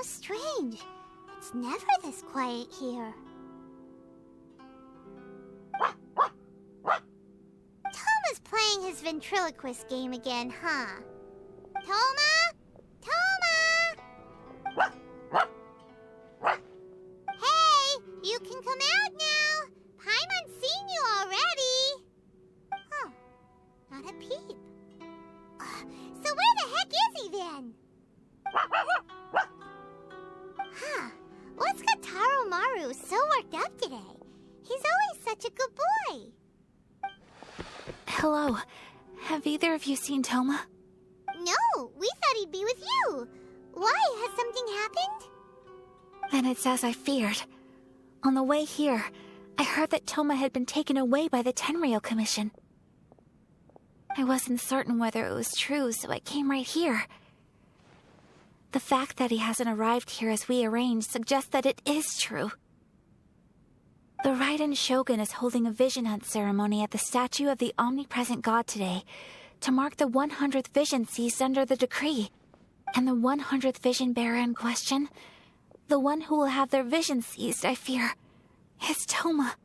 strange. It's never this quiet here. Toma's playing his ventriloquist game again, huh? Toma? Toma! Hey, you can come out now. Paimon's seen you already. Huh, not a peep. So where the heck is he then? Huh, what's got Taro Maru so worked up today? He's always such a good boy. Hello. Have either of you seen Toma? No, we thought he'd be with you. Why? Has something happened? Then it's as I feared. On the way here, I heard that Toma had been taken away by the Tenryou Commission. I wasn't certain whether it was true, so I came right here. The fact that he hasn't arrived here as we arranged suggests that it is true. The Raiden Shogun is holding a vision hunt ceremony at the statue of the omnipresent god today to mark the 100th vision seized under the decree. And the 100th vision bearer in question, the one who will have their vision seized, I fear, is Toma.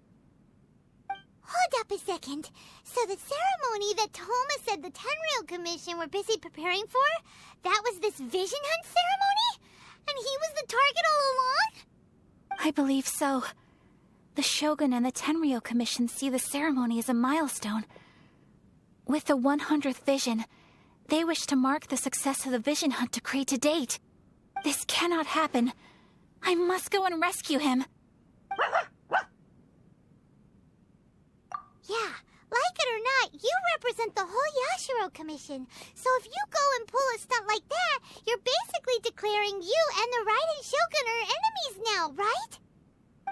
Hold up a second. So the ceremony that Toma said the Tenryou Commission were busy preparing for, that was this vision hunt ceremony? And he was the target all along? I believe so. The Shogun and the Tenryou Commission see the ceremony as a milestone. With the 100th vision, they wish to mark the success of the vision hunt decree to date. This cannot happen. I must go and rescue him. Yeah, like it or not, you represent the whole Yashiro Commission. So if you go and pull a stunt like that, you're basically declaring you and the Raiden Shogun are enemies now, right?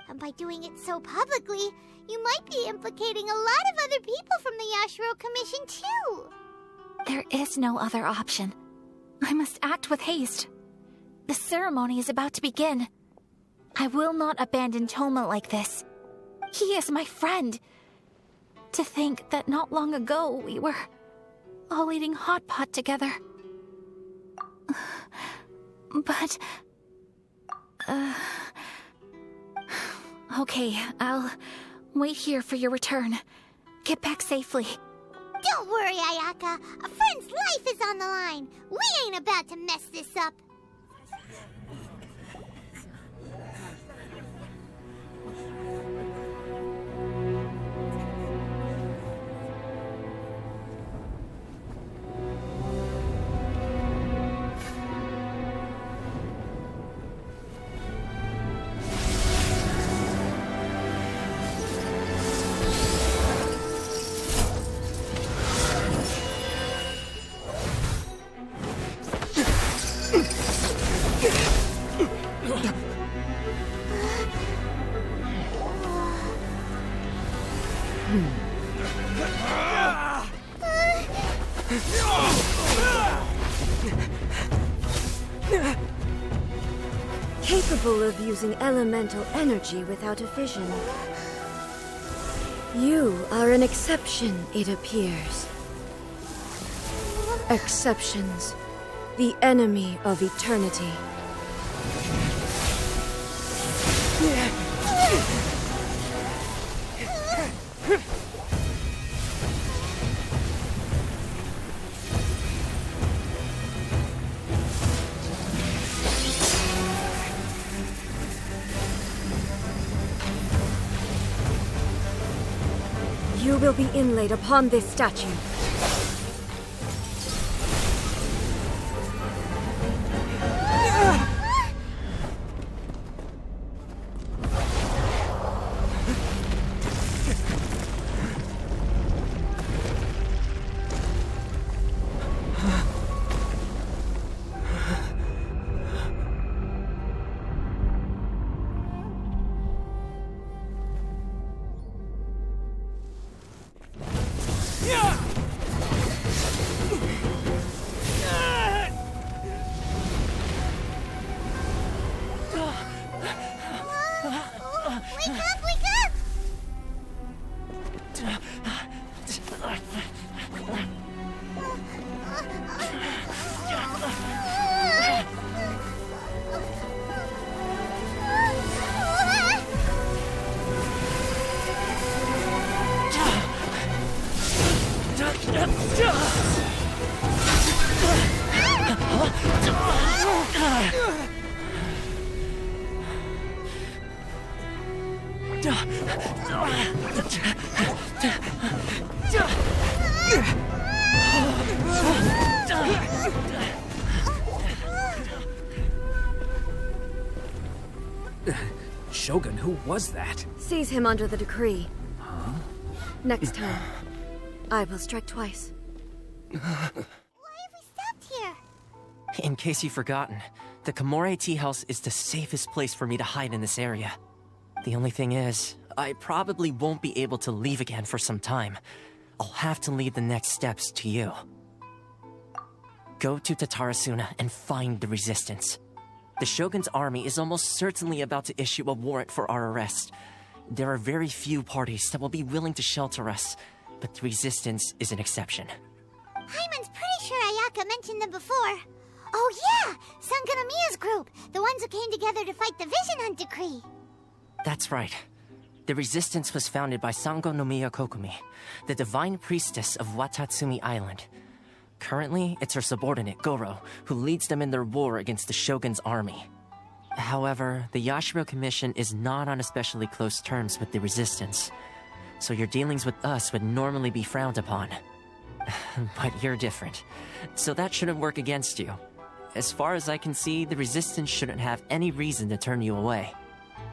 And by doing it so publicly, you might be implicating a lot of other people from the Yashiro Commission too. There is no other option. I must act with haste. The ceremony is about to begin. I will not abandon Toma like this. He is my friend. To think that not long ago we were all eating hot pot together. But... Okay, I'll wait here for your return. Get back safely. Don't worry, Ayaka. A friend's life is on the line. We ain't about to mess this up. Capable of using elemental energy without a vision. You are an exception, it appears. Exceptions, the enemy of eternity. You will be inlaid upon this statue. Shogun, who was that? Seize him under the decree. Huh? Next time, I will strike twice. Why have we stopped here? In case you've forgotten, the Komore Tea House is the safest place for me to hide in this area. The only thing is, I probably won't be able to leave again for some time. I'll have to leave the next steps to you. Go to Tatarasuna and find the resistance. The Shogun's army is almost certainly about to issue a warrant for our arrest. There are very few parties that will be willing to shelter us, but the resistance is an exception. Hyman's pretty sure Ayaka mentioned them before. Oh yeah! Sanganamiya's group! The ones who came together to fight the Vision Hunt Decree! That's right. The resistance was founded by Sango no Miya Kokumi, the divine priestess of Watatsumi Island. Currently, it's her subordinate, Goro, who leads them in their war against the Shogun's army. However, the Yashiro Commission is not on especially close terms with the resistance, so your dealings with us would normally be frowned upon. But you're different, so that shouldn't work against you. As far as I can see, the resistance shouldn't have any reason to turn you away.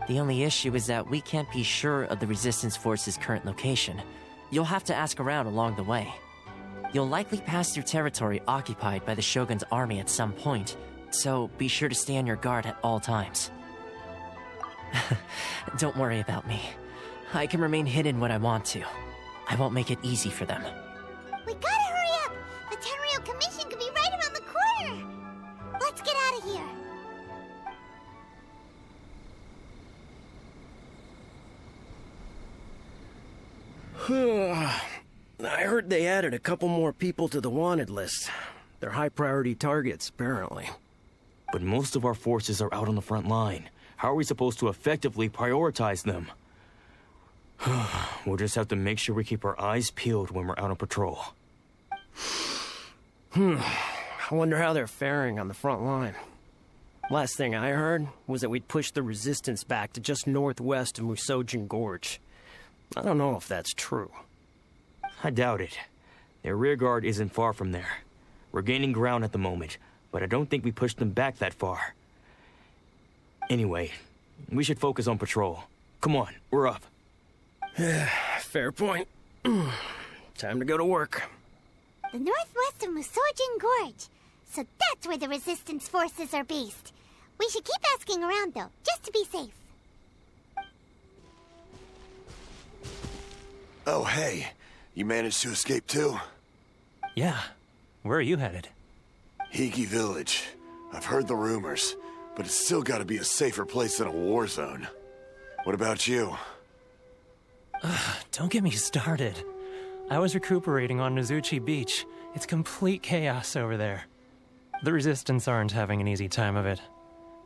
The only issue is that we can't be sure of the resistance force's current location. You'll have to ask around along the way. You'll likely pass through territory occupied by the Shogun's army at some point, so be sure to stay on your guard at all times. Don't worry about me. I can remain hidden when I want to. I won't make it easy for them. We gotta hurry up! The Tenryou Commission could be right around the corner! Let's get out of here! I heard they added a couple more people to the wanted list. They're high-priority targets, apparently. But most of our forces are out on the front line. How are we supposed to effectively prioritize them? We'll just have to make sure we keep our eyes peeled when we're out on patrol. I wonder how they're faring on the front line. Last thing I heard was that we'd pushed the resistance back to just northwest of Musojin Gorge. I don't know if that's true. I doubt it. Their rearguard isn't far from there. We're gaining ground at the moment, but I don't think we pushed them back that far. Anyway, we should focus on patrol. Come on, we're up. Fair point. Time to go to work. The northwest of Musojin Gorge. So that's where the resistance forces are based. We should keep asking around, though, just to be safe. Oh, hey. You managed to escape too? Yeah. Where are you headed? Higi Village. I've heard the rumors, but it's still gotta be a safer place than a war zone. What about you? Don't get me started. I was recuperating on Nozuchi Beach. It's complete chaos over there. The Resistance aren't having an easy time of it.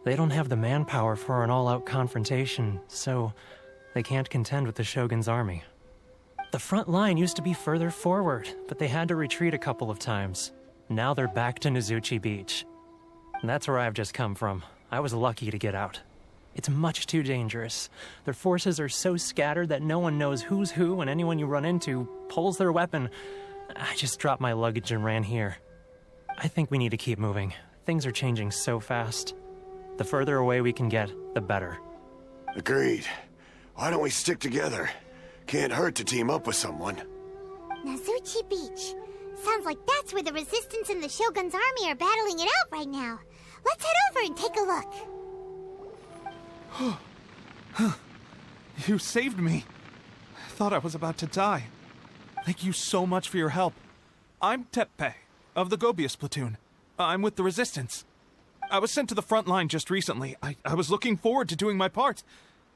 They don't have the manpower for an all-out confrontation, so they can't contend with the Shogun's army. The front line used to be further forward, but they had to retreat a couple of times. Now they're back to Nozuchi Beach. That's where I've just come from. I was lucky to get out. It's much too dangerous. Their forces are so scattered that no one knows who's who, and anyone you run into pulls their weapon. I just dropped my luggage and ran here. I think we need to keep moving. Things are changing so fast. The further away we can get, the better. Agreed. Why don't we stick together? Can't hurt to team up with someone. Nozuchi Beach. Sounds like that's where the Resistance and the Shogun's army are battling it out right now. Let's head over and take a look. You saved me. I thought I was about to die. Thank you so much for your help. I'm Teppei, of the Gobius platoon. I'm with the Resistance. I was sent to the front line just recently. I was looking forward to doing my part.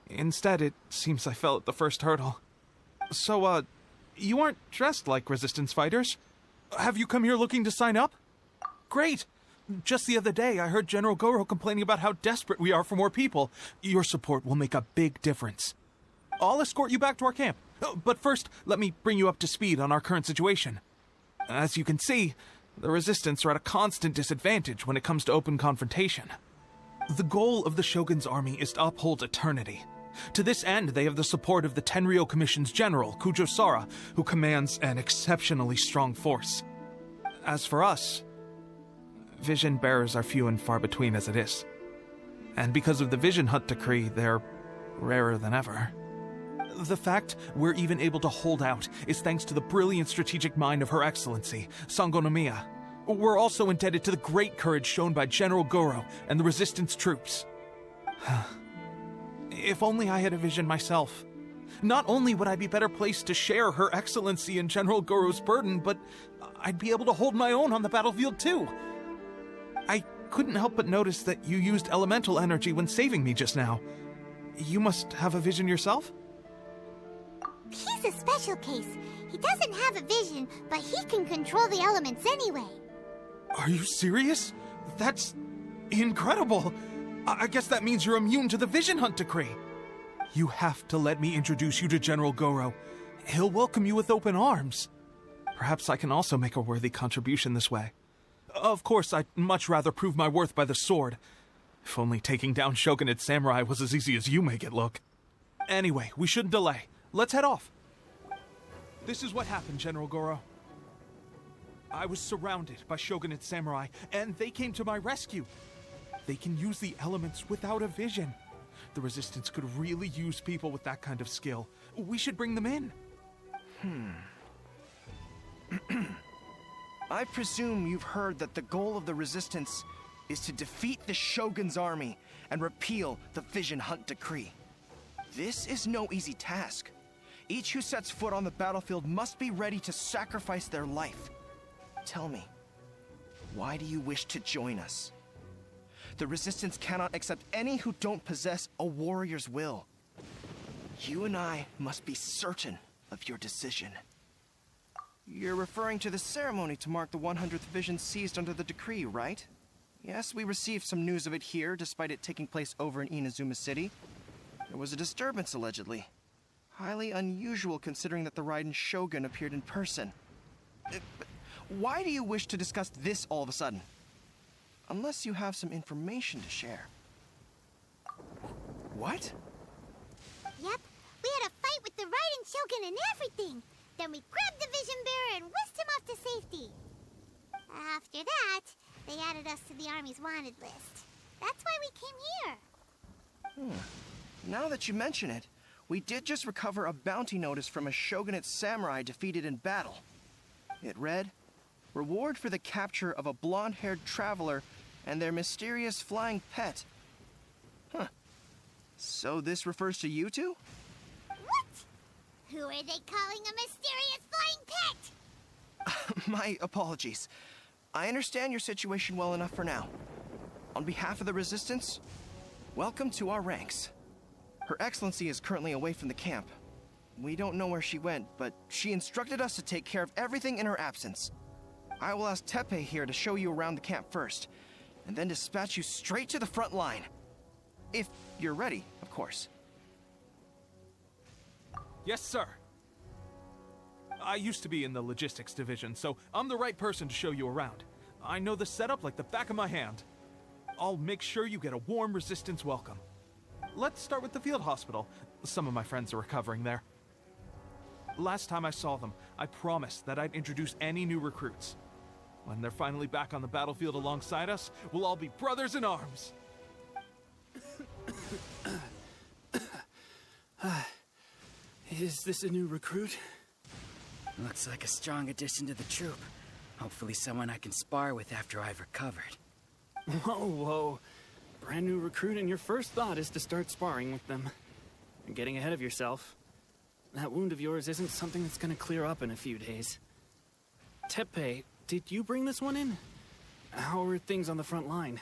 Instead, it seems I fell at the first hurdle. So, you aren't dressed like Resistance fighters? Have you come here looking to sign up? Great! Just the other day, I heard General Goro complaining about how desperate we are for more people. Your support will make a big difference. I'll escort you back to our camp. But first, let me bring you up to speed on our current situation. As you can see, the Resistance are at a constant disadvantage when it comes to open confrontation. The goal of the Shogun's army is to uphold eternity. To this end, they have the support of the Tenryou Commission's general, Kujosara, who commands an exceptionally strong force. As for us, vision bearers are few and far between as it is. And because of the Vision Hunt Decree, they're rarer than ever. The fact we're even able to hold out is thanks to the brilliant strategic mind of Her Excellency, Sango Nomiya. We're also indebted to the great courage shown by General Goro and the Resistance troops. If only I had a vision myself. Not only would I be better placed to share Her Excellency and General Goro's burden, but I'd be able to hold my own on the battlefield too. I couldn't help but notice that you used elemental energy when saving me just now. You must have a vision yourself? He's a special case. He doesn't have a vision, but he can control the elements anyway. Are you serious? That's incredible. I guess that means you're immune to the Vision Hunt Decree. You have to let me introduce you to General Goro. He'll welcome you with open arms. Perhaps I can also make a worthy contribution this way. Of course, I'd much rather prove my worth by the sword. If only taking down Shogunate samurai was as easy as you make it look. Anyway, we shouldn't delay. Let's head off. This is what happened, General Goro. I was surrounded by Shogunate samurai, and they came to my rescue. They can use the elements without a vision. The Resistance could really use people with that kind of skill. We should bring them in. I presume you've heard that the goal of the Resistance is to defeat the Shogun's army and repeal the Vision Hunt Decree. This is no easy task. Each who sets foot on the battlefield must be ready to sacrifice their life. Tell me, why do you wish to join us? The Resistance cannot accept any who don't possess a warrior's will. You and I must be certain of your decision. You're referring to the ceremony to mark the 100th vision seized under the decree, right? Yes, we received some news of it here, despite it taking place over in Inazuma City. There was a disturbance, allegedly. Highly unusual considering that the Raiden Shogun appeared in person. But why do you wish to discuss this all of a sudden? Unless you have some information to share. What? Yep, we had a fight with the Raiden Shogun and everything. Then we grabbed the Vision Bearer and whisked him off to safety. After that, they added us to the Army's wanted list. That's why we came here. Now that you mention it, we did just recover a bounty notice from a Shogunate samurai defeated in battle. It read, "Reward for the capture of a blonde-haired traveler and their mysterious flying pet." Huh. So this refers to you two? What? Who are they calling a mysterious flying pet? My apologies. I understand your situation well enough for now. On behalf of the Resistance, welcome to our ranks. Her Excellency is currently away from the camp. We don't know where she went, but she instructed us to take care of everything in her absence. I will ask Teppei here to show you around the camp first, and then dispatch you straight to the front line. If you're ready, of course. Yes, sir. I used to be in the logistics division, so I'm the right person to show you around. I know the setup like the back of my hand. I'll make sure you get a warm Resistance welcome. Let's start with the field hospital. Some of my friends are recovering there. Last time I saw them, I promised that I'd introduce any new recruits. When they're finally back on the battlefield alongside us, we'll all be brothers in arms. Is this a new recruit? Looks like a strong addition to the troop. Hopefully someone I can spar with after I've recovered. Whoa. Brand new recruit and your first thought is to start sparring with them. You're getting ahead of yourself. That wound of yours isn't something that's gonna clear up in a few days. Teppei, did you bring this one in? How are things on the front line?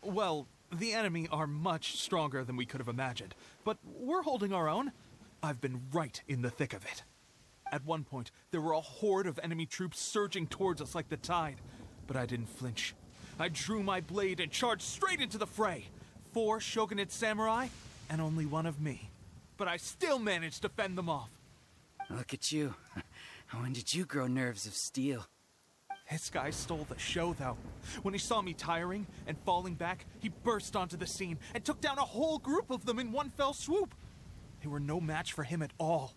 Well, the enemy are much stronger than we could have imagined, but we're holding our own. I've been right in the thick of it. At one point, there were a horde of enemy troops surging towards us like the tide, but I didn't flinch. I drew my blade and charged straight into the fray. 4 Shogunate samurai, and only 1 of me. But I still managed to fend them off. Look at you. When did you grow nerves of steel? This guy stole the show, though. When he saw me tiring and falling back, he burst onto the scene and took down a whole group of them in one fell swoop. They were no match for him at all.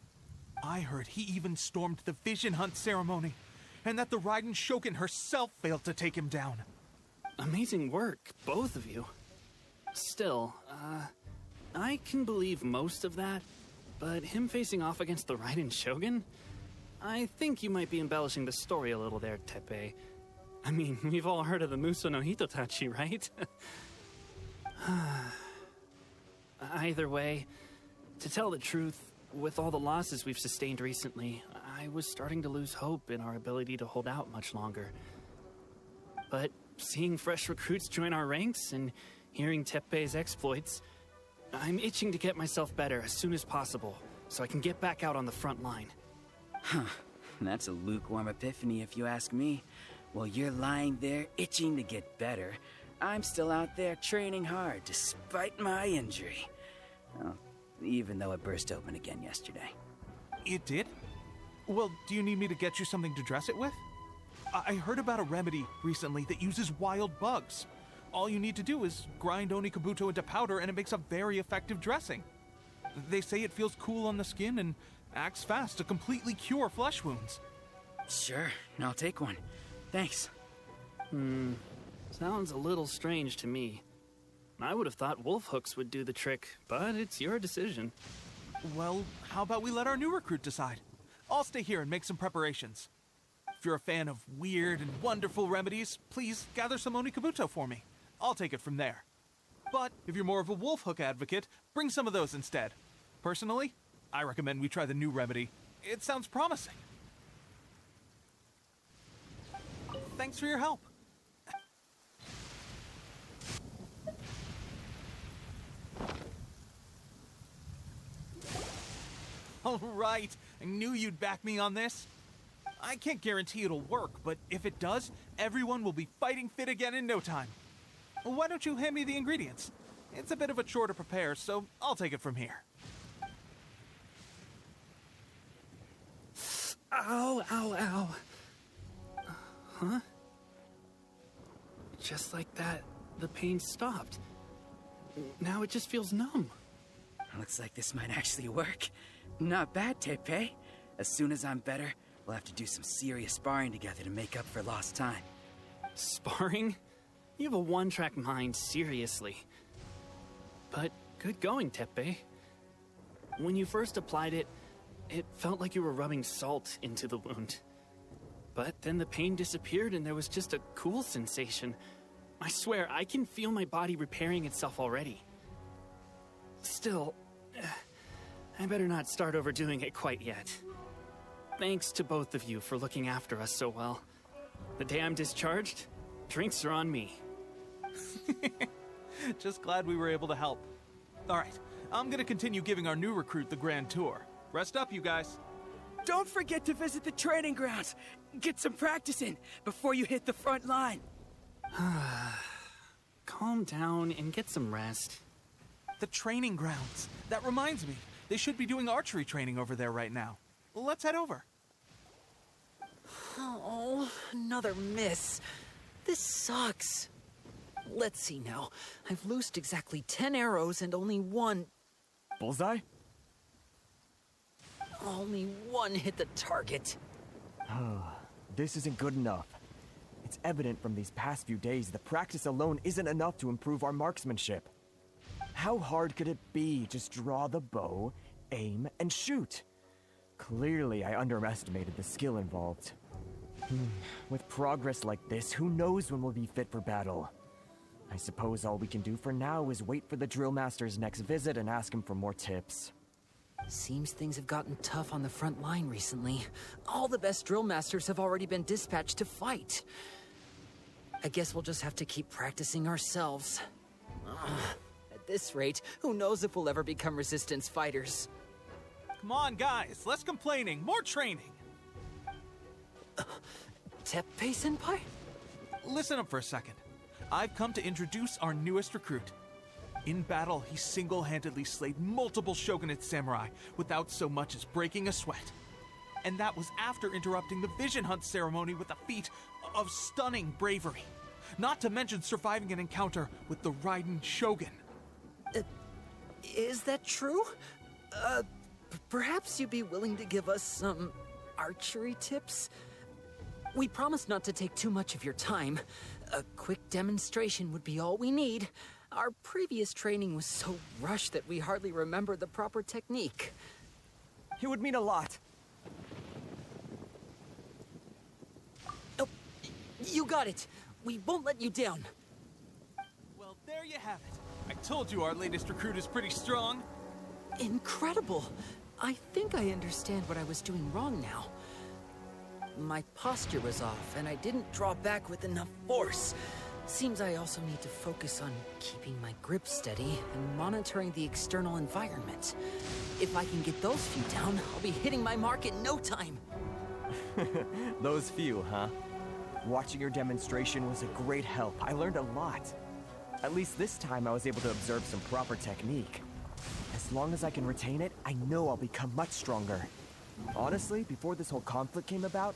I heard he even stormed the Vision Hunt ceremony, and that the Raiden Shogun herself failed to take him down. Amazing work, both of you. Still, I can believe most of that, but him facing off against the Raiden Shogun? I think you might be embellishing the story a little there, Teppei. I mean, we've all heard of the Muso no Hitotachi, right? Either way, to tell the truth, with all the losses we've sustained recently, I was starting to lose hope in our ability to hold out much longer. But seeing fresh recruits join our ranks and hearing Teppei's exploits, I'm itching to get myself better as soon as possible so I can get back out on the front line. Huh. That's a lukewarm epiphany if you ask me. While you're lying there itching to get better, I'm still out there training hard despite my injury. Well, even though it burst open again yesterday. It did? Well, do you need me to get you something to dress it with? I heard about a remedy recently that uses wild bugs. All you need to do is grind Onikabuto into powder and it makes a very effective dressing. They say it feels cool on the skin and acts fast to completely cure flesh wounds. Sure, I'll take one. Thanks. Sounds a little strange to me. I would have thought wolf hooks would do the trick, but it's your decision. Well, how about we let our new recruit decide? I'll stay here and make some preparations. If you're a fan of weird and wonderful remedies, please gather some Onikabuto for me. I'll take it from there. But if you're more of a wolf hook advocate, bring some of those instead. Personally, I recommend we try the new remedy. It sounds promising. Thanks for your help. All right, I knew you'd back me on this. I can't guarantee it'll work, but if it does, everyone will be fighting fit again in no time. Why don't you hand me the ingredients? It's a bit of a chore to prepare, so I'll take it from here. Ow, ow, ow. Huh? Just like that, the pain stopped. Now it just feels numb. Looks like this might actually work. Not bad, Teppei. As soon as I'm better, we'll have to do some serious sparring together to make up for lost time. Sparring? You have a one-track mind, seriously. But good going, Teppei. When you first applied it, it felt like you were rubbing salt into the wound. But then the pain disappeared and there was just a cool sensation. I swear, I can feel my body repairing itself already. Still, I better not start overdoing it quite yet. Thanks to both of you for looking after us so well. The day I'm discharged, drinks are on me. Just glad we were able to help. All right, I'm gonna continue giving our new recruit the grand tour. Rest up, you guys. Don't forget to visit the training grounds. Get some practice in before you hit the front line. Calm down and get some rest. The training grounds. That reminds me. They should be doing archery training over there right now. Let's head over. Oh, another miss. This sucks. Let's see now. I've loosed exactly 10 arrows and only one... Bullseye? Only one hit the target. This isn't good enough. It's evident from these past few days that practice alone isn't enough to improve our marksmanship. How hard could it be? Just draw the bow, aim, and shoot. Clearly, I underestimated the skill involved. With progress like this, who knows when we'll be fit for battle? I suppose all we can do for now is wait for the drill master's next visit and ask him for more tips. Seems things have gotten tough on the front line recently. All the best drill masters have already been dispatched to fight. I guess we'll just have to keep practicing ourselves. At this rate, who knows if we'll ever become resistance fighters. Come on, guys, less complaining, more training. Teppei-senpai? Listen up for a second. I've come to introduce our newest recruit. In battle, he single-handedly slayed multiple shogunate samurai without so much as breaking a sweat. And that was after interrupting the Vision Hunt ceremony with a feat of stunning bravery. Not to mention surviving an encounter with the Raiden Shogun. Is that true? Perhaps you'd be willing to give us some archery tips? We promise not to take too much of your time. A quick demonstration would be all we need. Our previous training was so rushed that we hardly remember the proper technique. It would mean a lot. Oh, you got it. We won't let you down. Well, there you have it. I told you our latest recruit is pretty strong. Incredible. I think I understand what I was doing wrong now. My posture was off, and I didn't draw back with enough force. Seems I also need to focus on keeping my grip steady and monitoring the external environment. If I can get those few down, I'll be hitting my mark in no time. Those few, huh? Watching your demonstration was a great help. I learned a lot. At least this time I was able to observe some proper technique. As long as I can retain it, I know I'll become much stronger. Honestly, before this whole conflict came about,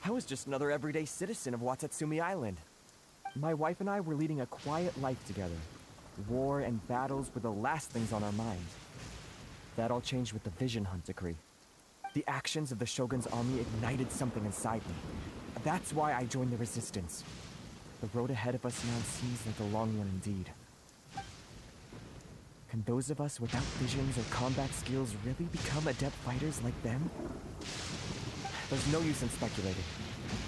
I was just another everyday citizen of Watatsumi Island. My wife and I were leading a quiet life together. War and battles were the last things on our mind. That all changed with the Vision Hunt decree. The actions of the Shogun's army ignited something inside me. That's why I joined the Resistance. The road ahead of us now seems like a long one indeed. Can those of us without visions or combat skills really become adept fighters like them? There's no use in speculating.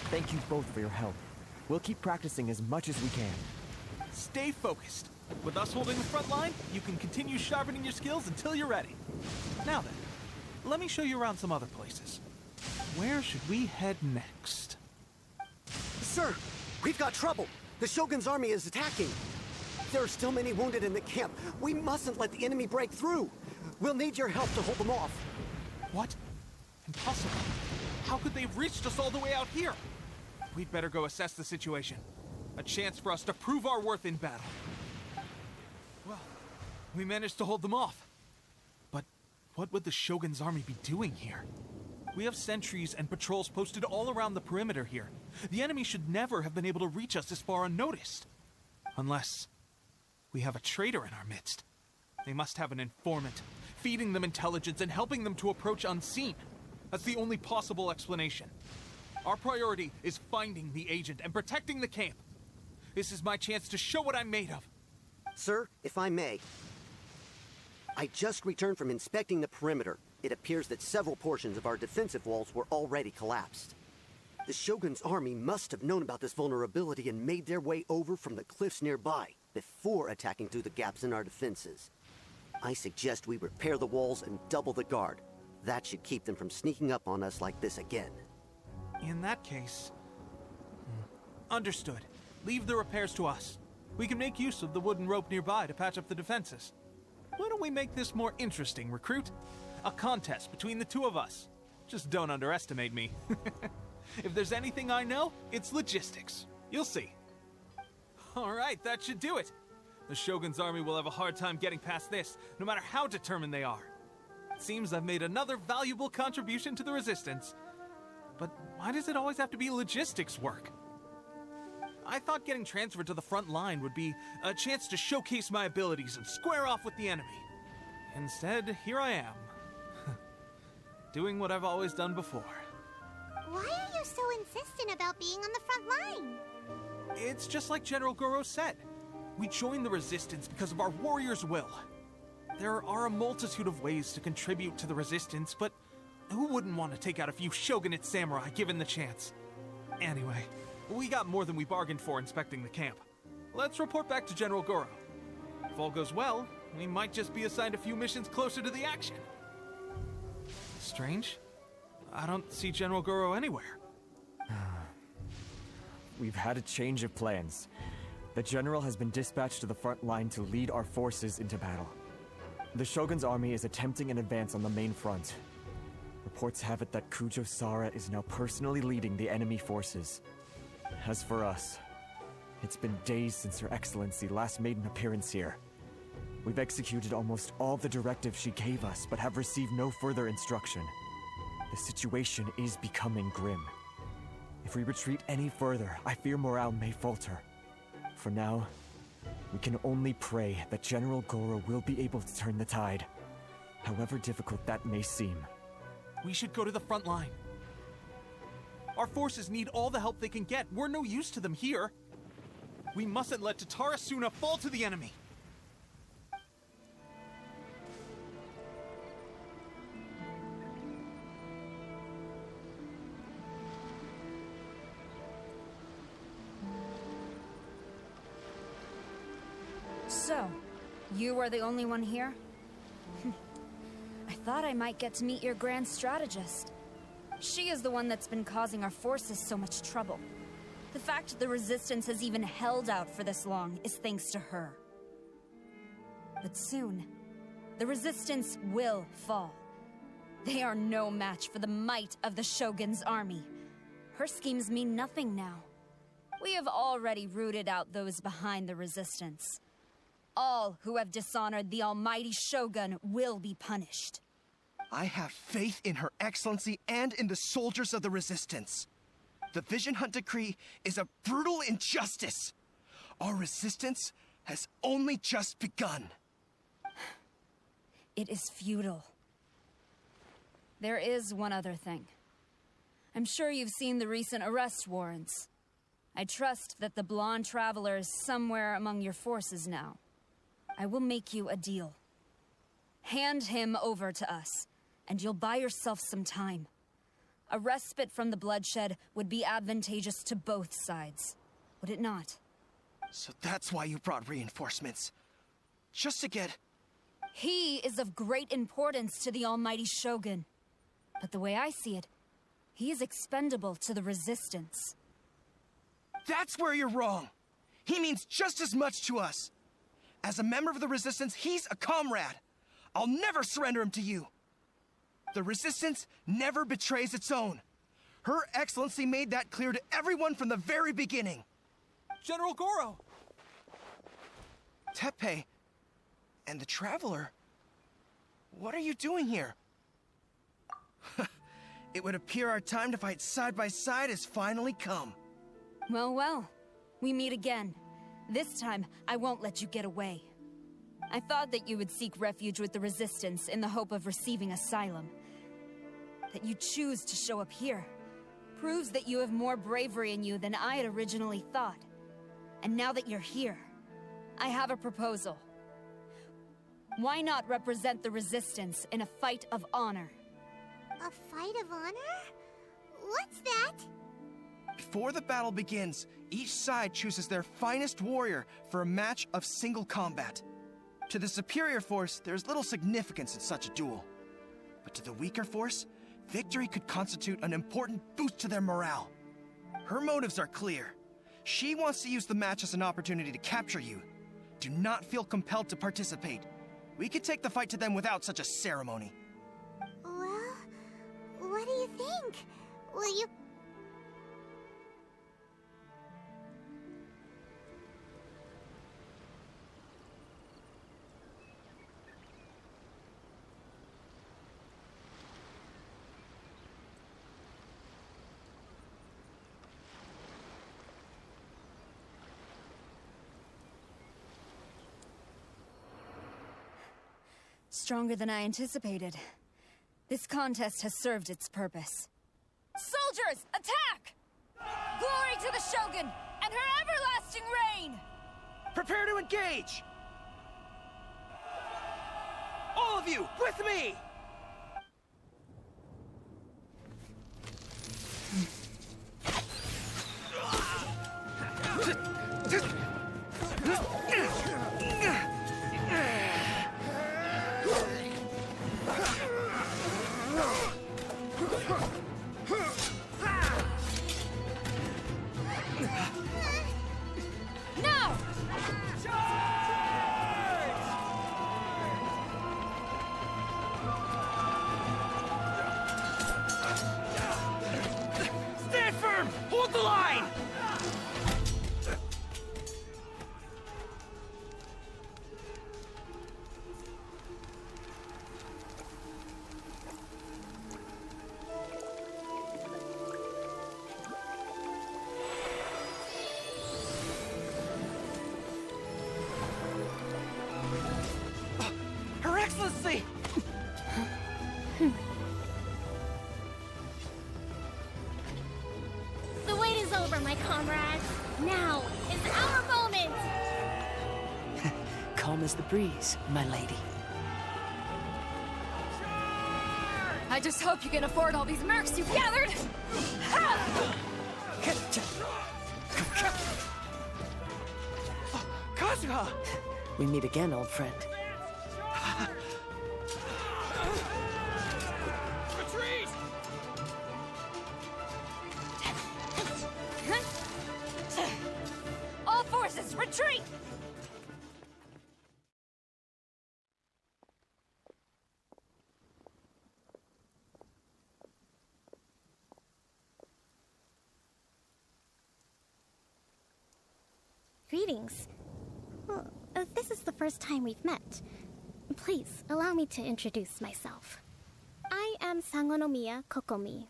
Thank you both for your help. We'll keep practicing as much as we can. Stay focused. With us holding the front line, you can continue sharpening your skills until you're ready. Now then, let me show you around some other places. Where should we head next? Sir, we've got trouble. The Shogun's army is attacking. There are still many wounded in the camp. We mustn't let the enemy break through. We'll need your help to hold them off. What? Impossible. How could they have reached us all the way out here? We'd better go assess the situation. A chance for us to prove our worth in battle. Well, we managed to hold them off. But what would the Shogun's army be doing here? We have sentries and patrols posted all around the perimeter here. The enemy should never have been able to reach us this far unnoticed. Unless we have a traitor in our midst. They must have an informant, feeding them intelligence and helping them to approach unseen. That's the only possible explanation. Our priority is finding the agent and protecting the camp. This is my chance to show what I'm made of. Sir, if I may, I just returned from inspecting the perimeter. It appears that several portions of our defensive walls were already collapsed. The Shogun's army must have known about this vulnerability and made their way over from the cliffs nearby before attacking through the gaps in our defenses. I suggest we repair the walls and double the guard. That should keep them from sneaking up on us like this again. In that case... Understood. Leave the repairs to us. We can make use of the wooden rope nearby to patch up the defenses. Why don't we make this more interesting, recruit? A contest between the two of us. Just don't underestimate me. If there's anything I know, it's logistics. You'll see. Alright, that should do it. The Shogun's army will have a hard time getting past this, no matter how determined they are. It seems I've made another valuable contribution to the Resistance. But why does it always have to be logistics work? I thought getting transferred to the front line would be a chance to showcase my abilities and square off with the enemy. Instead, here I am. Doing what I've always done before. Why are you so insistent about being on the front line? It's just like General Goro said. We joined the Resistance because of our warrior's will. There are a multitude of ways to contribute to the Resistance, but who wouldn't want to take out a few shogunate samurai given the chance? Anyway, we got more than we bargained for inspecting the camp. Let's report back to General Goro. If all goes well, we might just be assigned a few missions closer to the action. Strange. I don't see General Goro anywhere. We've had a change of plans. The General has been dispatched to the front line to lead our forces into battle. The Shogun's army is attempting an advance on the main front. Reports have it that Kujo Sara is now personally leading the enemy forces. As for us, it's been days since Her Excellency last made an appearance here. We've executed almost all the directives she gave us, but have received no further instruction. The situation is becoming grim. If we retreat any further, I fear morale may falter. For now, we can only pray that General Goro will be able to turn the tide, however difficult that may seem. We should go to the front line. Our forces need all the help they can get. We're no use to them here. We mustn't let Tatara Suna fall to the enemy. So, you are the only one here? I thought I might get to meet your grand strategist. She is the one that's been causing our forces so much trouble. The fact the Resistance has even held out for this long is thanks to her. But soon, the Resistance will fall. They are no match for the might of the Shogun's army. Her schemes mean nothing now. We have already rooted out those behind the Resistance. All who have dishonored the almighty Shogun will be punished. I have faith in Her Excellency and in the soldiers of the Resistance. The Vision Hunt Decree is a brutal injustice. Our resistance has only just begun. It is futile. There is one other thing. I'm sure you've seen the recent arrest warrants. I trust that the blonde traveler is somewhere among your forces now. I will make you a deal. Hand him over to us, and you'll buy yourself some time. A respite from the bloodshed would be advantageous to both sides, would it not? So that's why you brought reinforcements. Just to get... He is of great importance to the almighty Shogun. But the way I see it, he is expendable to the Resistance. That's where you're wrong. He means just as much to us. As a member of the Resistance, he's a comrade. I'll never surrender him to you. The Resistance never betrays its own. Her Excellency made that clear to everyone from the very beginning. General Goro! Teppei and the Traveler, what are you doing here? It would appear our time to fight side by side has finally come. Well, well, we meet again. This time, I won't let you get away. I thought that you would seek refuge with the Resistance in the hope of receiving asylum. That you choose to show up here proves that you have more bravery in you than I had originally thought. And now that you're here, I have a proposal. Why not represent the Resistance in a fight of honor? A fight of honor? What's that? Before the battle begins, each side chooses their finest warrior for a match of single combat. To the superior force, there's little significance in such a duel. But to the weaker force, victory could constitute an important boost to their morale. Her motives are clear. She wants to use the match as an opportunity to capture you. Do not feel compelled to participate. We could take the fight to them without such a ceremony. Well, what do you think? Will you... Stronger than I anticipated. This contest has served its purpose. Soldiers, attack! Glory to the Shogun and her everlasting reign! Prepare to engage! All of you, with me! Now! Stand firm! Hold the line! my comrades. Now is our moment! Calm as the breeze, my lady. I just hope you can afford all these mercs you've gathered! Kazuha! We meet again, old friend. Retreat! All forces, retreat! Greetings. Well, this is the first time we've met. Please, allow me to introduce myself. I am Sangonomiya Kokomi,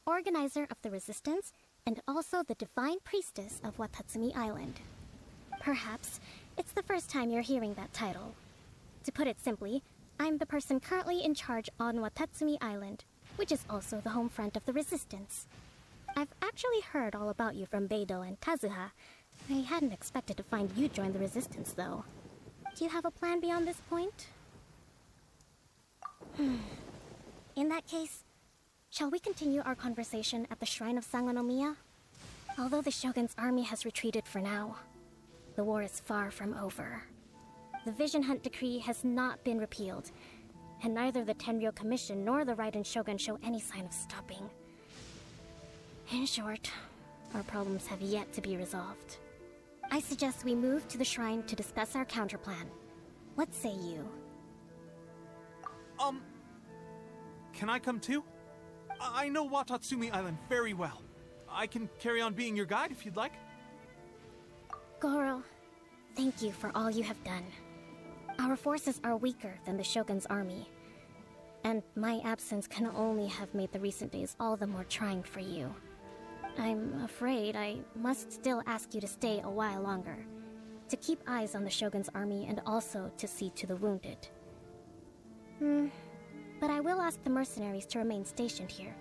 organizer of the Resistance and also the Divine Priestess of Watatsumi Island. Perhaps it's the first time you're hearing that title. To put it simply, I'm the person currently in charge on Watatsumi Island, which is also the home front of the Resistance. I've actually heard all about you from Beidou and Kazuha. I hadn't expected to find you join the Resistance, though. Do you have a plan beyond this point? In that case, shall we continue our conversation at the Shrine of Sangonomiya? Although the Shogun's army has retreated for now, the war is far from over. The Vision Hunt Decree has not been repealed, and neither the Tenryou Commission nor the Raiden Shogun show any sign of stopping. In short, our problems have yet to be resolved. I suggest we move to the shrine to discuss our counterplan. What say you? Can I come too? I know Watatsumi Island very well. I can carry on being your guide if you'd like. Goro, thank you for all you have done. Our forces are weaker than the Shogun's army, and my absence can only have made the recent days all the more trying for you. I'm afraid I must still ask you to stay a while longer, to keep eyes on the Shogun's army and also to see to the wounded. But I will ask the mercenaries to remain stationed here,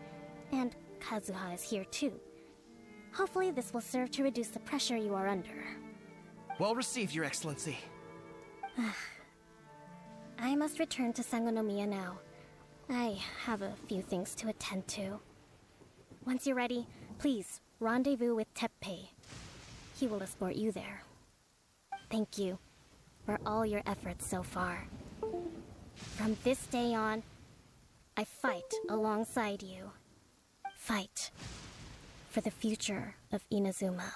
and Kazuha is here too. Hopefully this will serve to reduce the pressure you are under. Well received, Your Excellency. I must return to Sangonomiya now. I have a few things to attend to. Once you're ready, please rendezvous with Teppei. He will escort you there. Thank you for all your efforts so far. From this day on, I fight alongside you. Fight for the future of Inazuma.